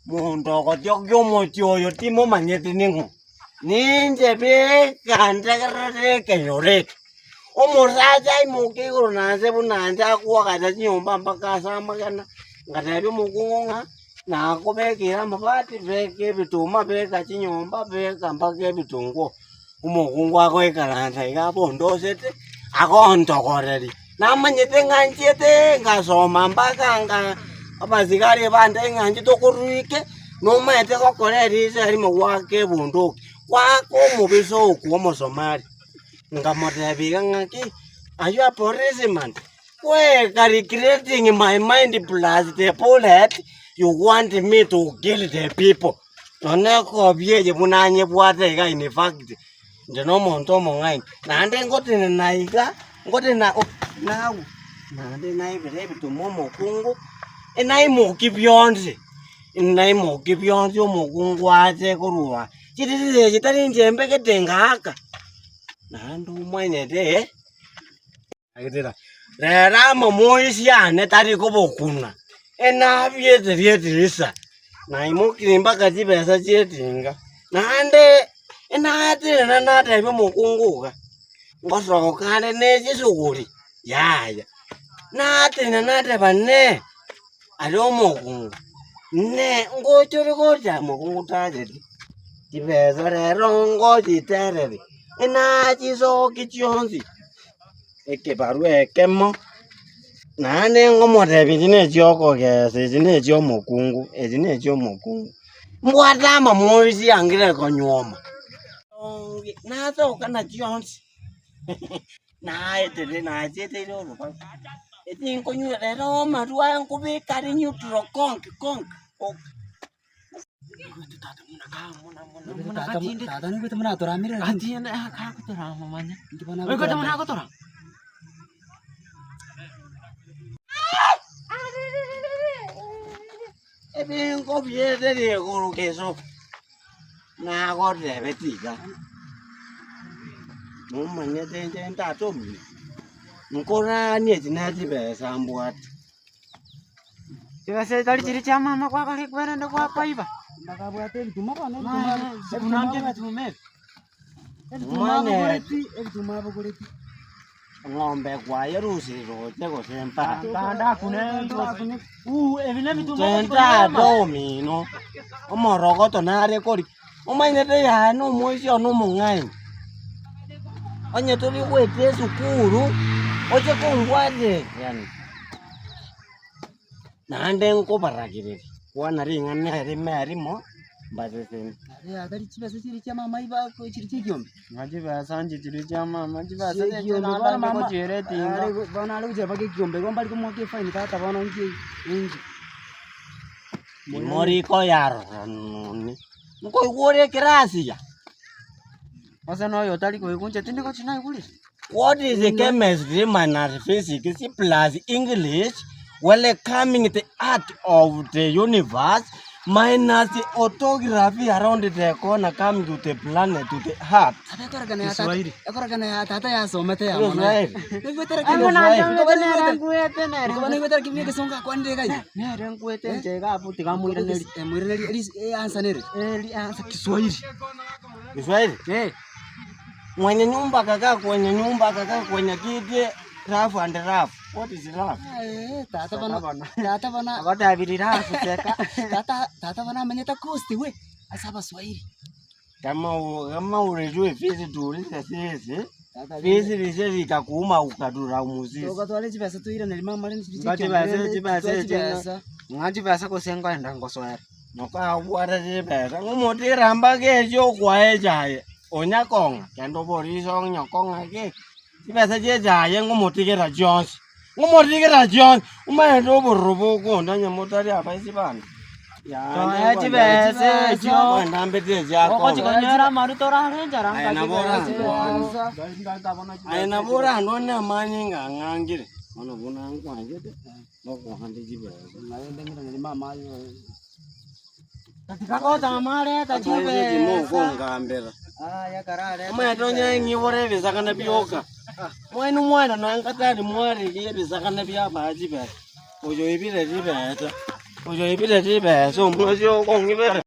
Mundo ko yo mo yo timo manyeti ningo. Ninje be kanda karate kayore. Omoraja imuke urunanze bunanja kuwakata nyumba mpaka sama kana. Ngatabi mukunga na kubekera mabati beke bituma beka chinyumba beka mpaka bitungo. Umukungu akoikalanta ikabondo sete akontokoreri. Namanyete nganjete ngasoma mpaka nga abazikari bande nganji tokuruike nomete kokoreri seri mwake bunduki kwako mubiso kuomo Somali ngamotebiga ngaki are you a policeman we calculating my mind plus the bullet you want me to kill the people oneko bieje bunanye bwate ga in fact ndeno monto mongai nande ngote naiga ngote na now nande naibere bitumomo kungu enai moki beyonce enai moki beyonce omukungu ate kurua chitire chitari njembe ketengaka nandu mwenete agitira rera momoisiane tari kobokuna ena biete rietirisa na imoki mpaka chibesa chetinga nande ena ate na nata ibo mukunguga ngosokane ne chisuguri yaya nate na nata bane alo mukungu ne ngochore koja mukungu tajeti tibezo rero ngoji tereri ena chiso kichionzi ekebaru ekemo nane ngomote bijine chioko kese jine chio mukungu ejine chio mukungu mwatama moisi angire konyoma nazo kana chionzi na etete na chete ro ko etin konyu rero marua nkubikari neutral konk Tata ni kita mana tora mira Ganti na ako tora mamanya. Ay ko naman ako tora. Ebe ko biete de ko keso. Na ko de betika. Mamanya den ta to mi. Ngora ni jina jibe sambuat. Tiba saya tadi cerita mama kwa kali kemarin ada apa iba? nakabuate bituma bana Bunamke batume. bituma bogoreti Ngombe kwa yerusi rote ko sempa. Tanda kune evine bituma. Tenta domi no. Omoroko to nare kori. Omainete ya no moisi ono mongai. Onye tuli kwete sukuru. Oche kongwade yani. Nande nko barakire. Wana ringa nere merimo. Bazesen. ya tadi cibasa ciri mama iba ko ciri giombe Ngaji basanji ciri chama maji basa Ciri de giombe chana bana ko mama jere tinga. bana lu jaba ke giombe ko mbali ko mo ke fine tata bana ngi ngi Mori ko yaro ni. Nko wore kirasi ya. Masa no yo tadi ko kunje tindi ko china kuli. What is the chemistry minus physics plus English? Well, coming the art of the universe minus the orthography around the corner coming to the planet to the heart. ada ko ragana ya tata ko ragana ya tata ya somete ya Yes, mama right. ko tara Amo na jam le nera kuete nera. ko bana ko tara kimye ke songa ko ande kai Nera kuete jega puti kamu ira neri. muire neri ansa neri Eli ansa Kiswahili. Kiswahili. Mwenye nyumba kaka kwenye kiti rafu and rafu. What is rafu? tata bana Agora virira seka. tata bana menyeta kosti we asaba Swahili Kama urejue fisi tuulize sisi. tata Fisi lisezi ikakuuma ukadura umuzizi. Toka twale chibasa tuira neri mama ni Ngaji basa ko sengo enda ngoswera. Noka wara jibesa. Ngumuti ramba kejo kwa ejaye. Onyakonga. Kendo boriso nyakonga ke. Jibesa jejaye ngumuti kera Jones. Ngumuti kera Jones. Umaendo borobo konda nyamotari abaisi bana. Ya jibesa jo. Wenda mbete jako. Ko chikonyera maru tora renjara Aina bora nona manyinga ngangire. Ono buna ngwanje. Noko hande jibesa. ndengira neri mama Katika kota mare ta Chibe chibe. moko ngambera. ya karare Umatonya ngibore bizakana byoka. Mwana nangakatari mwari ye bizakana byaba jibe. Ojo ibire jibeta. 我就一边在这边，所以我们就讲一边。